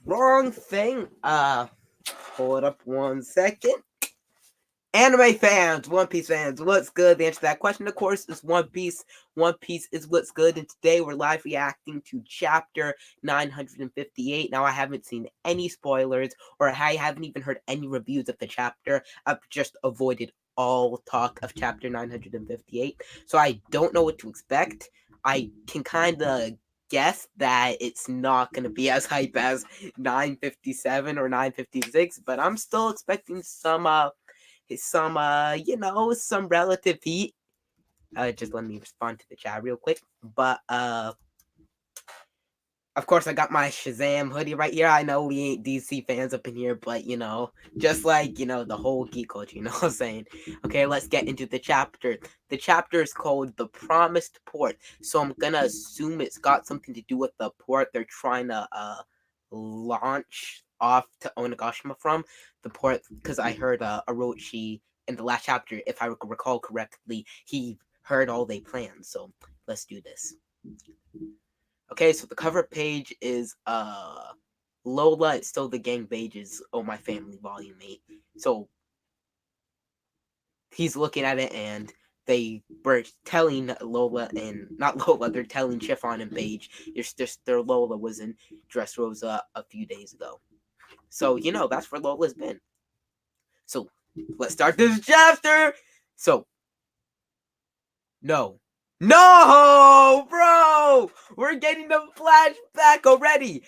Wrong thing. Hold up 1 second. Anime fans, One Piece fans, what's good? The answer to that question, of course, is One Piece. One Piece is what's good, and today we're live reacting to chapter 958. Now, I haven't seen any spoilers, or I haven't even heard any reviews of the chapter. I've just avoided all talk of chapter 958, so I don't know what to expect. I can kind of guess that it's not going to be as hype as 957 or 956, but I'm still expecting some relative heat. Just let me respond to the chat real quick. But of course I got my Shazam hoodie right here. I know we ain't DC fans up in here, but just like the whole geek culture, you know what I'm saying? Okay, let's get into the chapter. The chapter is called The Promised Port. So I'm gonna assume it's got something to do with the port they're trying to launch off to Onigashima from. The port, because I heard Orochi in the last chapter, if I recall correctly, he heard all they planned. So let's do this. Okay, so the cover page is Lola, It's Still the Gang Pages, Oh My Family, Volume 8. So he's looking at it, and they were telling Lola, and not Lola, they're telling Chiffon and Paige their Lola was in Dressrosa a few days ago. So, that's where Lola's been. So, let's start this chapter! So, no. No, bro! We're getting the flashback already!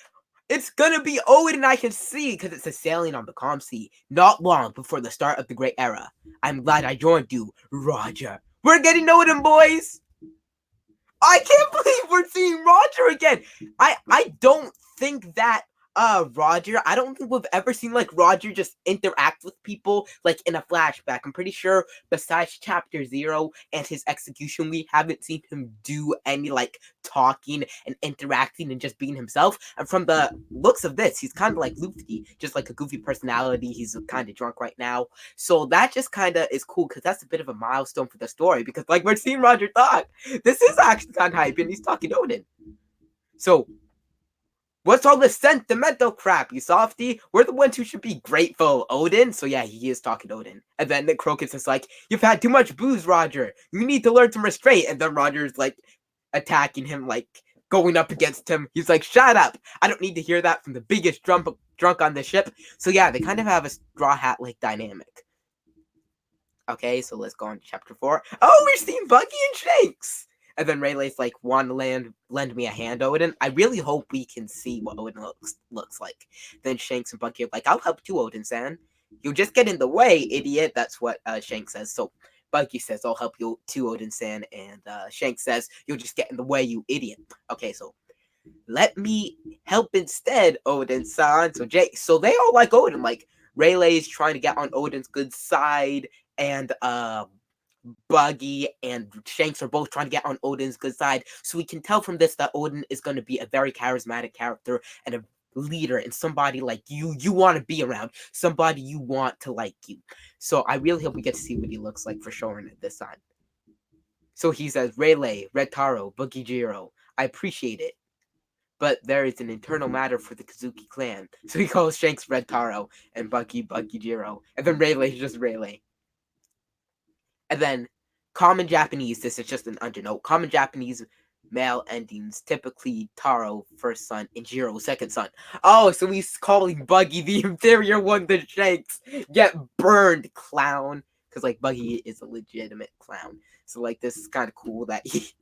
It's gonna be Odin, I can see, because it says sailing on the calm sea, not long before the start of the Great Era. I'm glad I joined you, Roger. We're getting Odin, boys! I can't believe we're seeing Roger again! I don't think that Roger, I don't think we've ever seen like Roger just interact with people like in a flashback. I'm pretty sure besides chapter 0 and his execution, we haven't seen him do any like talking and interacting and just being himself. And from the looks of this, he's kind of like Luffy, just like a goofy personality. He's kind of drunk right now. So that just kind of is cool because that's a bit of a milestone for the story, because like we're seeing Roger talk. This is actually kind of hype, and he's talking Odin. So what's all this sentimental crap, you softy? We're the ones who should be grateful, Odin. So yeah, he is talking Odin. And then Nick Crocus is like, you've had too much booze, Roger. You need to learn some restraint. And then Roger's like attacking him, like going up against him. He's like, shut up. I don't need to hear that from the biggest drunk on the ship. So yeah, they kind of have a straw hat like dynamic. Okay, so let's go on to chapter 4. Oh, we're seeing Buggy and Shanks! And then Rayleigh's like, want to lend me a hand, Odin? I really hope we can see what Odin looks like. Then Shanks and Buggy are like, I'll help too, Odin-san. You'll just get in the way, idiot. That's what Shanks says. So Buggy says, I'll help you too, Odin-san. And Shanks says, you'll just get in the way, you idiot. Okay, so let me help instead, Odin-san. So they all like Odin. Like, Rayleigh's trying to get on Odin's good side, and Buggy and Shanks are both trying to get on Odin's good side. So we can tell from this that Odin is going to be a very charismatic character and a leader, and somebody like you want to be around, somebody you want to like you. So I really hope we get to see what he looks like for sure at this time. So he says, Rayleigh, Red Taro, Buggy Jiro, I appreciate it, but there is an internal matter for the Kazuki clan. So he calls Shanks Red Taro and Buggy Jiro, and then Rayleigh is just Rayleigh. And then common Japanese, this is just an undernote, common Japanese male endings, typically Taro, first son, and Jiro, second son. Oh, so he's calling Buggy the inferior one to Shanks. Get burned, clown. Because, like, Buggy is a legitimate clown. So, like, this is kind of cool that he's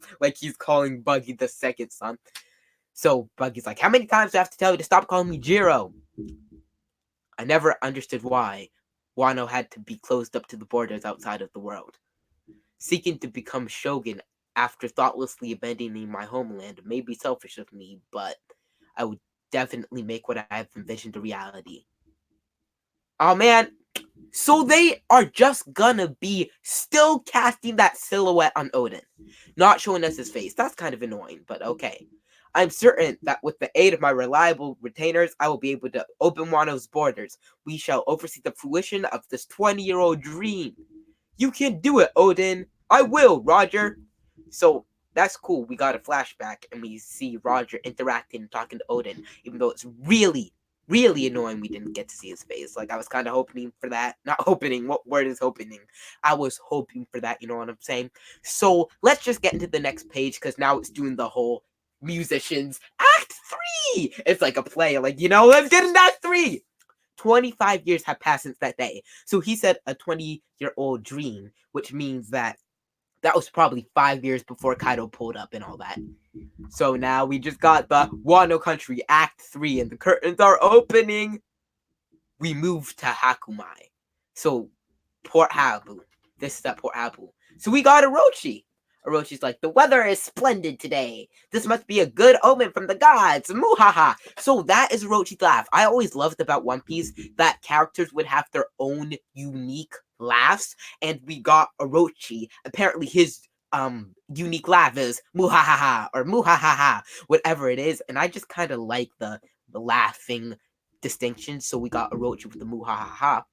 calling Buggy the second son. So Buggy's like, how many times do I have to tell you to stop calling me Jiro? I never understood why Wano had to be closed up to the borders outside of the world. Seeking to become shogun after thoughtlessly abandoning my homeland may be selfish of me, but I would definitely make what I have envisioned a reality. Oh man, so they are just gonna be still casting that silhouette on Odin, not showing us his face. That's kind of annoying, but okay. I'm certain that with the aid of my reliable retainers, I will be able to open Wano's borders. We shall oversee the fruition of this 20-year-old dream. You can do it, Odin. I will, Roger. So that's cool. We got a flashback, and we see Roger interacting and talking to Odin, even though it's really, Really annoying we didn't get to see his face. Like, I was kind of hoping for that. Not hoping. What word is hoping? I was hoping for that, you know what I'm saying? So, let's just get into the next page, because now it's doing the whole musicians Act 3! It's like a play, like, let's get into Act 3! 25 years have passed since that day. So he said a 20-year-old dream, which means that was probably 5 years before Kaido pulled up and all that. So now we just got the Wano Country Act 3 and the curtains are opening. We move to Hakumai. So, Port Habu. This is at Port Habu. So we got Orochi. Orochi's like, the weather is splendid today. This must be a good omen from the gods. Muhaha. So that is Orochi's laugh. I always loved about One Piece that characters would have their own unique laughs. And we got Orochi. Apparently his unique laugh is muhahaha or muhahaha, whatever it is. And I just kind of like the laughing distinction. So we got Orochi with the muhahaha.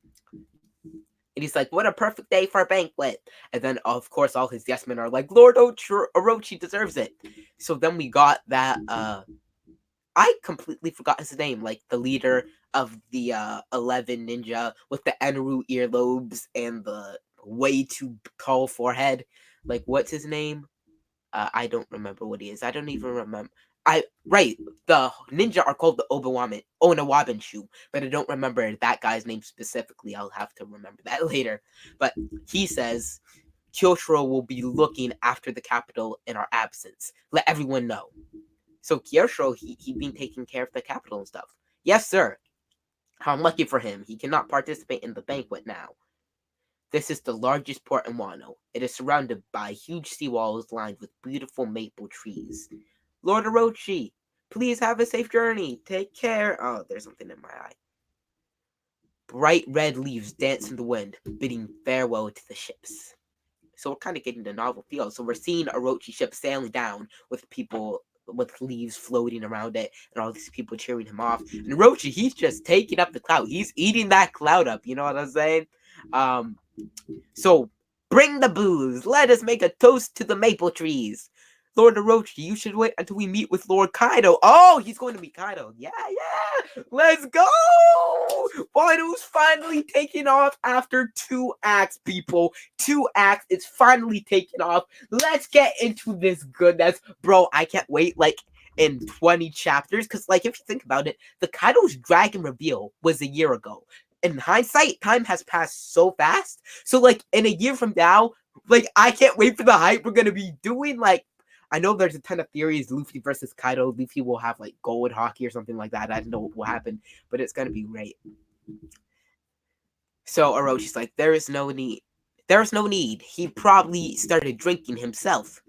And he's like, what a perfect day for a banquet. And then, of course, all his yes men are like, Lord Orochi deserves it. So then we got that, I completely forgot his name. Like, the leader of the 11 ninja with the Enru earlobes and the way too tall forehead. Like, what's his name? I don't remember what he is. I don't even remember. Right, the ninja are called the Onawabanshu, but I don't remember that guy's name specifically. I'll have to remember that later. But he says, Kyoshiro will be looking after the capital in our absence. Let everyone know. So Kyoshiro, he been taking care of the capital and stuff. Yes, sir. How lucky for him. He cannot participate in the banquet now. This is the largest port in Wano. It is surrounded by huge seawalls lined with beautiful maple trees. Lord Orochi, please have a safe journey. Take care. Oh, there's something in my eye. Bright red leaves dance in the wind, bidding farewell to the ships. So we're kind of getting the novel feel. So we're seeing Orochi's ship sailing down with people, with leaves floating around it, and all these people cheering him off. And Orochi, he's just taking up the cloud. He's eating that cloud up. You know what I'm saying? So bring the booze. Let us make a toast to the maple trees. Lord Orochi, you should wait until we meet with Lord Kaido. Oh, he's going to meet Kaido. Yeah. Let's go. Wano's finally taking off after 2 acts, people. 2 acts. It's finally taken off. Let's get into this goodness. Bro, I can't wait, like, in 20 chapters. Because, like, if you think about it, the Kaido's dragon reveal was a year ago. In hindsight, time has passed so fast. So, like, in a year from now, like, I can't wait for the hype we're going to be doing. Like, I know there's a ton of theories. Luffy versus Kaido. Luffy will have, like, gold hockey or something like that. I don't know what will happen, but it's going to be great. So Orochi's like, there is no need. There is no need. He probably started drinking himself.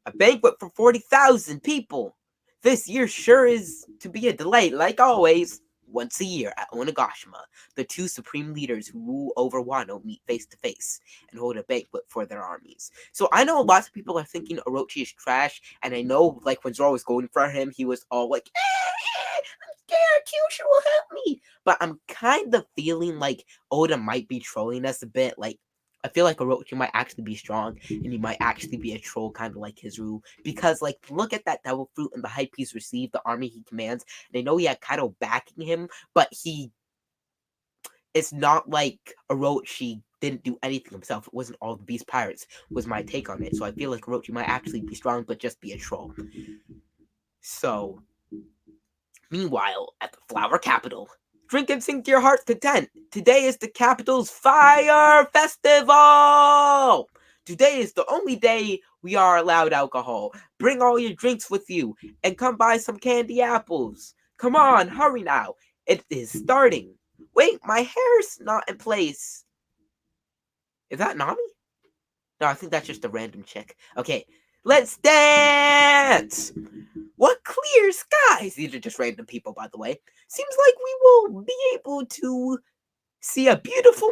A banquet for 40,000 people. This year sure is to be a delight, like always. Once a year at Onigashima, the 2 supreme leaders who rule over Wano meet face to face and hold a banquet for their armies. So I know lots of people are thinking Orochi is trash, and I know, like, when Zoro was going for him, he was all like, I'm scared, Kyushu will help me. But I'm kind of feeling like Oda might be trolling us a bit. Like, I feel like Orochi might actually be strong, and he might actually be a troll, kind of like Hizuru. Because, like, look at that devil fruit and the hype he's received, the army he commands. And I know he had Kaido backing him, but it's not like Orochi didn't do anything himself. It wasn't all the Beast Pirates, was my take on it. So I feel like Orochi might actually be strong, but just be a troll. So, meanwhile, at the Flower Capital, drink and sing to your heart's content. Today is the capital's fire festival! Today is the only day we are allowed alcohol. Bring all your drinks with you and come buy some candy apples. Come on, hurry now. It is starting. Wait, my hair's not in place. Is that Nami? No, I think that's just a random chick. Okay, let's dance! What clear skies! These are just random people, by the way. Seems like we will be able to see a beautiful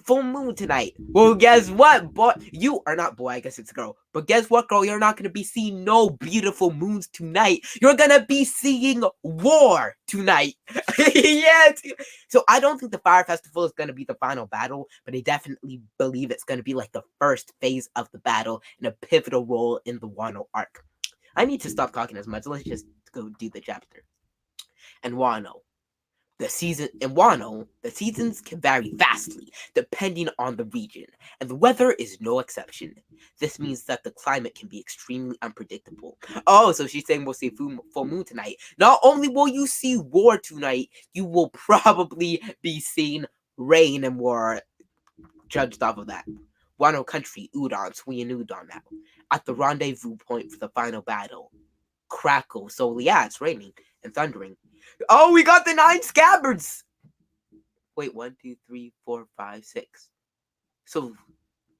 full moon tonight. Well, guess what, boy? You are not boy, I guess it's a girl. But guess what, girl? You're not going to be seeing no beautiful moons tonight. You're going to be seeing war tonight. Yes. So I don't think the Fire Festival is going to be the final battle, but I definitely believe it's going to be like the first phase of the battle and a pivotal role in the Wano arc. I need to stop talking as much. Let's just go do the chapter. And Wano. The season in Wano, the seasons can vary vastly depending on the region, and the weather is no exception. This means that the climate can be extremely unpredictable. Oh, so she's saying we'll see full moon tonight. Not only will you see war tonight, you will probably be seeing rain and war judged off of that. Wano Country, Udon, Suian Udon now. At the rendezvous point for the final battle. Crackle. So yeah, it's raining and thundering. Oh, we got the 9 scabbards! Wait, 1, 2, 3, 4, 5, 6. So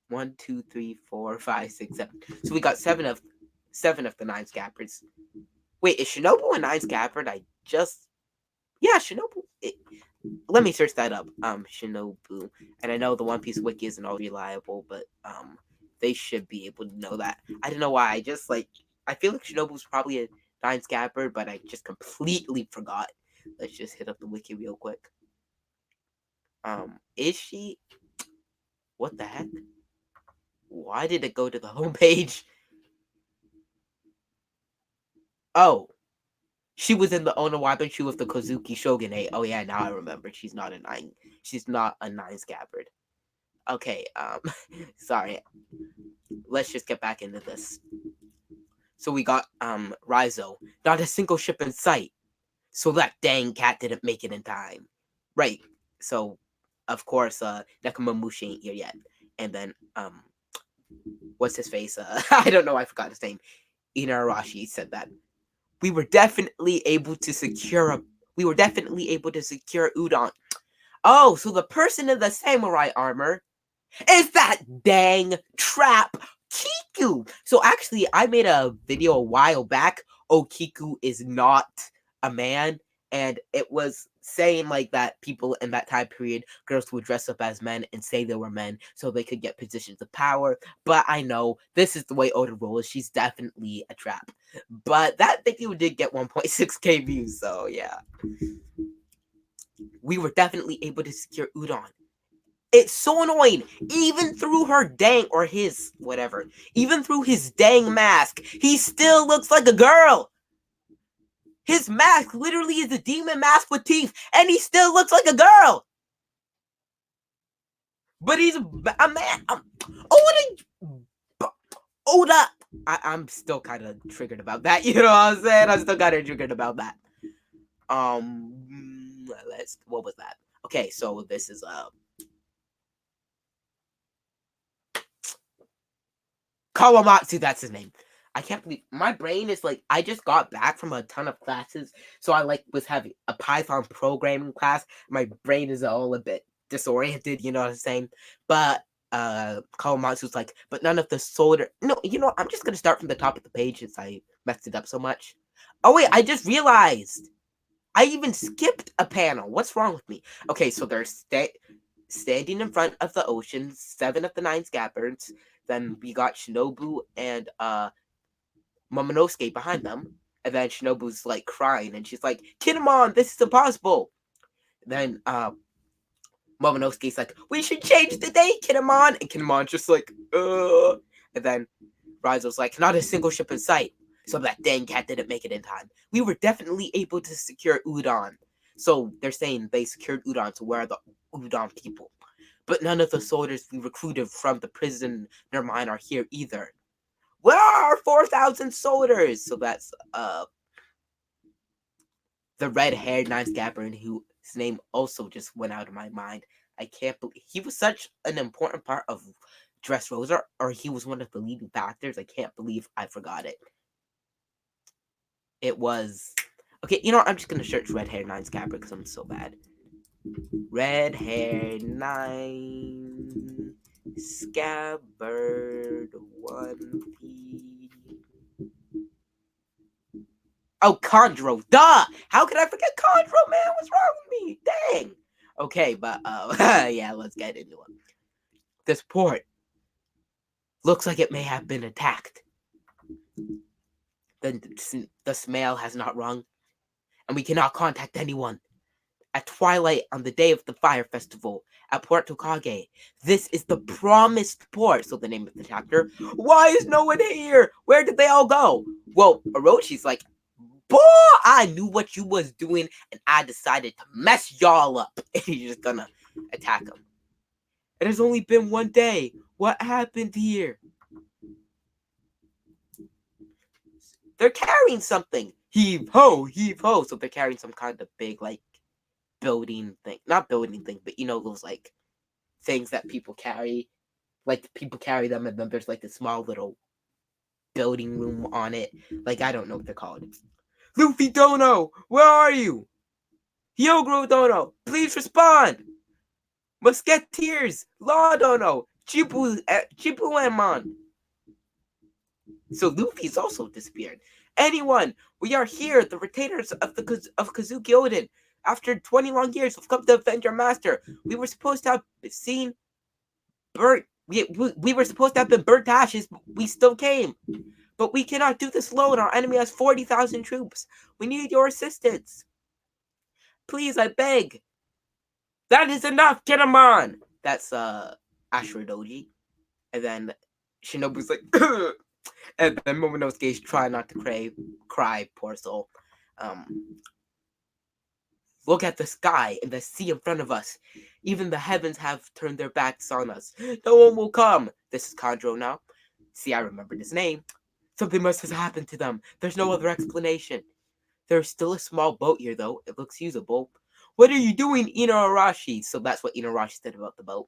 1, 2, 3, 4, 5, 6, 7. So we got 7 of the 9 scabbards. Wait, is Shinobu a 9 scabbard? Yeah, Shinobu. Let me search that up. Shinobu. And I know the One Piece wiki isn't all reliable, but they should be able to know that. I don't know why. I feel like Shinobu's probably a 9 scabbard, but I just completely forgot. Let's just hit up the wiki real quick. Is she? What the heck? Why did it go to the homepage? Oh. She was in the Onawabashi with the Kozuki Shogunate. Oh yeah, now I remember. She's not a 9. She's not a 9 scabbard. Okay, sorry. Let's just get back into this. So we got Raizo. Not a single ship in sight. So that dang cat didn't make it in time. Right. So of course Nekomamushi ain't here yet. And then what's his face? I don't know, I forgot his name. Inarashi said that. We were definitely able to secure Udon. Oh, so the person in the samurai armor is that dang trap Kiku. So actually, I made a video a while back. Oh, Kiku is not a man, and it was saying like that people in that time period, girls would dress up as men and say they were men so they could get positions of power. But I know this is the way Oda rolls. She's definitely a trap. But that video did get 1.6k views, so yeah. We were definitely able to secure Udon. It's so annoying. Even through her dang, or his, whatever. Even through his dang mask, he still looks like a girl. His mask literally is a demon mask with teeth, and he still looks like a girl. But he's a man. Oda. I'm still kind of triggered about that. You know what I'm saying? I'm still kind of triggered about that. What was that? Okay, so this is Kawamatsu, that's his name. I can't believe my brain is like, I just got back from a ton of classes, so I was having a Python programming class. My brain is all a bit disoriented, you know what I'm saying? But Kawamatsu's like, but none of the soldier. No, you know, I'm just gonna start from the top of the page since I messed it up so much. Oh wait, I just realized I even skipped a panel. What's wrong with me? Okay, so they're standing in front of the ocean, 7 of the 9 scabbards. Then we got Shinobu and Momonosuke behind them. And then Shinobu's like crying and she's like, Kinemon, this is impossible. Then Momonosuke's like, we should change the date, Kinemon. And Kinemon's just like, ugh. And then Raizo's like, not a single ship in sight. So that dang cat didn't make it in time. We were definitely able to secure Udon. So they're saying they secured Udon, so where are the Udon people? But none of the soldiers we recruited from the prison near mine are here either. Where are our 4,000 soldiers? So that's the red-haired 9 scabbard whose name also just went out of my mind. I can't believe he was such an important part of Dressrosa, or he was one of the leading factors. I can't believe I forgot it. It was okay. You know what? I'm just gonna search red-haired 9 scabbard because I'm so bad. Red-haired 9 scabbard 1P. Oh, Chondro, duh! How could I forget Chondro, man? What's wrong with me? Dang! Okay, but, yeah, let's get into it. This port looks like it may have been attacked. The smell has not rung, and we cannot contact anyone. At twilight on the day of the fire festival at Port Tokage, this is the promised port, so the name of the chapter. Why is no one here? Where did they all go? Well, Oroshi's like, Boy, I knew what you was doing, and I decided to mess y'all up. And he's just gonna attack him. It has only been one day. What happened here? They're carrying something. Heave ho, heave ho. So they're carrying some kind of big, like, building thing. Not building thing, but you know, those, like, things that people carry. Like, people carry them, and then there's, like, a small little building room on it. Like, I don't know what they're called. Luffy Dono, where are you? Hyogro Dono, please respond. Musketeers, Law Dono, Chibuemon. So Luffy's also disappeared. Anyone, we are here, the retainers of Kazuki Oden. After 20 long years, we've come to avenge our master. We were supposed to have seen burnt. We were supposed to have been burnt to ashes, but we still came. But we cannot do this alone. Our enemy has 40,000 troops. We need your assistance. Please, I beg. That is enough, Kinemon! That's, Ashuradoji. And then Shinobu's like, and then Momonosuke's trying not to cry, poor soul. Look at the sky and the sea in front of us. Even the heavens have turned their backs on us. No one will come. This is Kandro now. See, I remembered his name. Something must have happened to them. There's no other explanation. There's still a small boat here, though. It looks usable. What are you doing, Inuarashi? So that's what Inuarashi said about the boat.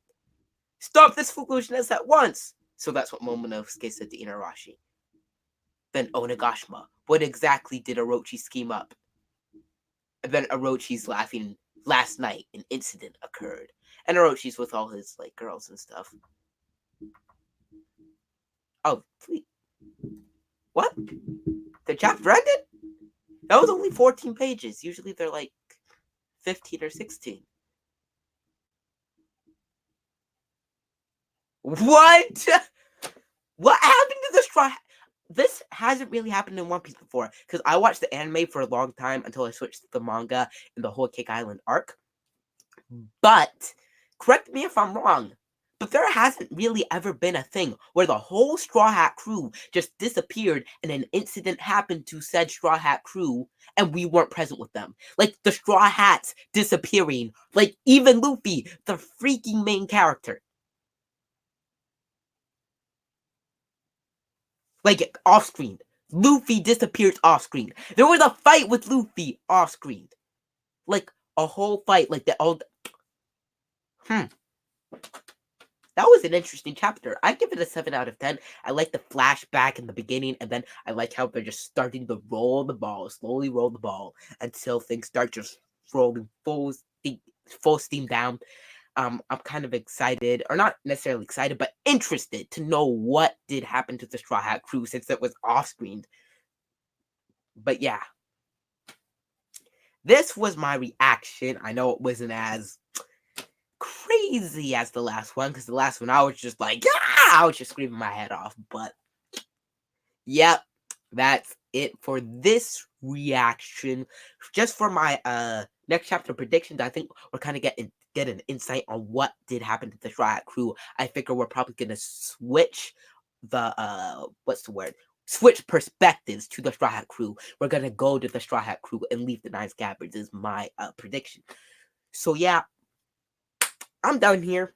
Stop this foolishness at once! So that's what Momonosuke said to Inuarashi. Then Onigashima. What exactly did Orochi scheme up? And then Orochi's laughing. Last night, an incident occurred. And Orochi's with all his, like, girls and stuff. Oh, please. What? The chapter ended? That was only 14 pages. Usually they're like 15 or 16. What? What happened to the straw? This hasn't really happened in One Piece before. Because I watched the anime for a long time until I switched to the manga in the Whole Cake Island arc. But, correct me if I'm wrong, but there hasn't really ever been a thing where the whole Straw Hat crew just disappeared and an incident happened to said Straw Hat crew and we weren't present with them. Like, the Straw Hats disappearing. Like, even Luffy, the freaking main character. Like, off-screen. Luffy disappears off-screen. There was a fight with Luffy off-screen. Like, a whole fight. Like, That was an interesting chapter. I give it a 7 out of 10. I like the flashback in the beginning, and then I like how they're just starting to slowly roll the ball, until things start just rolling full steam down. I'm kind of excited, or not necessarily excited, but interested to know what did happen to the Straw Hat crew since it was off-screen. But yeah. This was my reaction. I know it wasn't as crazy as the last one, because the last one I was just like, I was just screaming my head off. But yep, that's it for this reaction. Just for my next chapter predictions, I think we're kind of get an insight on what did happen to the Straw Hat crew. I figure we're probably gonna switch the switch perspectives to the Straw Hat crew. We're gonna go to the Straw Hat crew and leave the Nine Scabbards is my prediction. So yeah, I'm done here.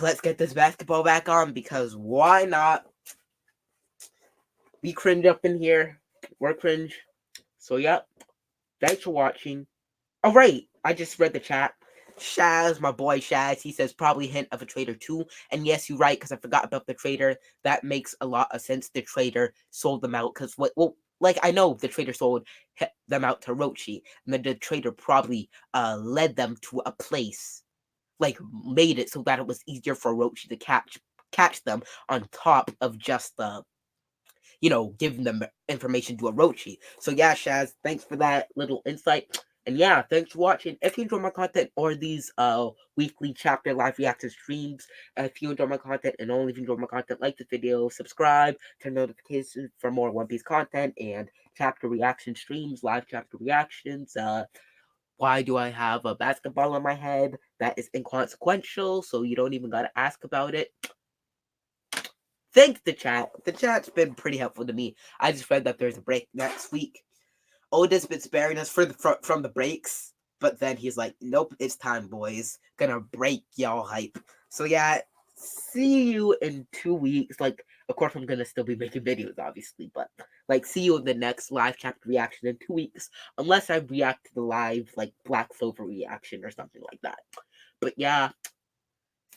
Let's get this basketball back on, because why not? We cringe up in here. We're cringe. So yep. Thanks for watching. Oh right, I just read the chat. Shaz, my boy Shaz, he says probably hint of a trader too. And yes, you're right, because I forgot about the trader. That makes a lot of sense. The trader sold them out because like I know the trader sold them out to Orochi, and then the trader probably led them to a place, like made it so that it was easier for Orochi to catch them, on top of just giving them information to Orochi. So yeah, Shaz, thanks for that little insight. And yeah, thanks for watching. If you enjoy my content or these weekly chapter live reaction streams, if you enjoy my content and only if you enjoy my content, like the video, subscribe, turn notifications for more One Piece content and chapter reaction streams, live chapter reactions. Why do I have a basketball on my head? That is inconsequential, so you don't even gotta ask about it. Thanks to chat. The chat's been pretty helpful to me. I just read that there's a break next week. Otis been sparing us from the breaks, but then he's like, "Nope, it's time, boys. Gonna break y'all hype." So yeah, see you in 2 weeks. Like, of course, I'm gonna still be making videos, obviously, but like, see you in the next live chapter reaction in 2 weeks, unless I react to the live like Black Clover reaction or something like that. But yeah.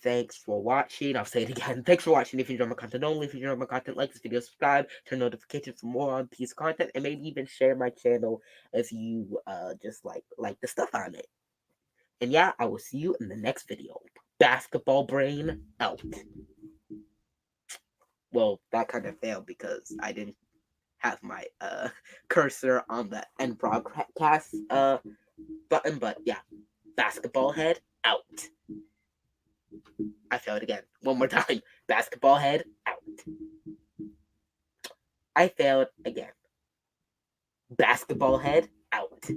Thanks for watching. I'll say it again. Thanks for watching. If you enjoy my content only, if you enjoy my content, like this video, subscribe, turn notifications for more on piece content, and maybe even share my channel if you just like the stuff on it. And yeah, I will see you in the next video. Basketball brain out. Well, that kind of failed because I didn't have my cursor on the end broadcast button, but yeah, basketball head out. I failed again. One more time. Basketball head out. I failed again. Basketball head out.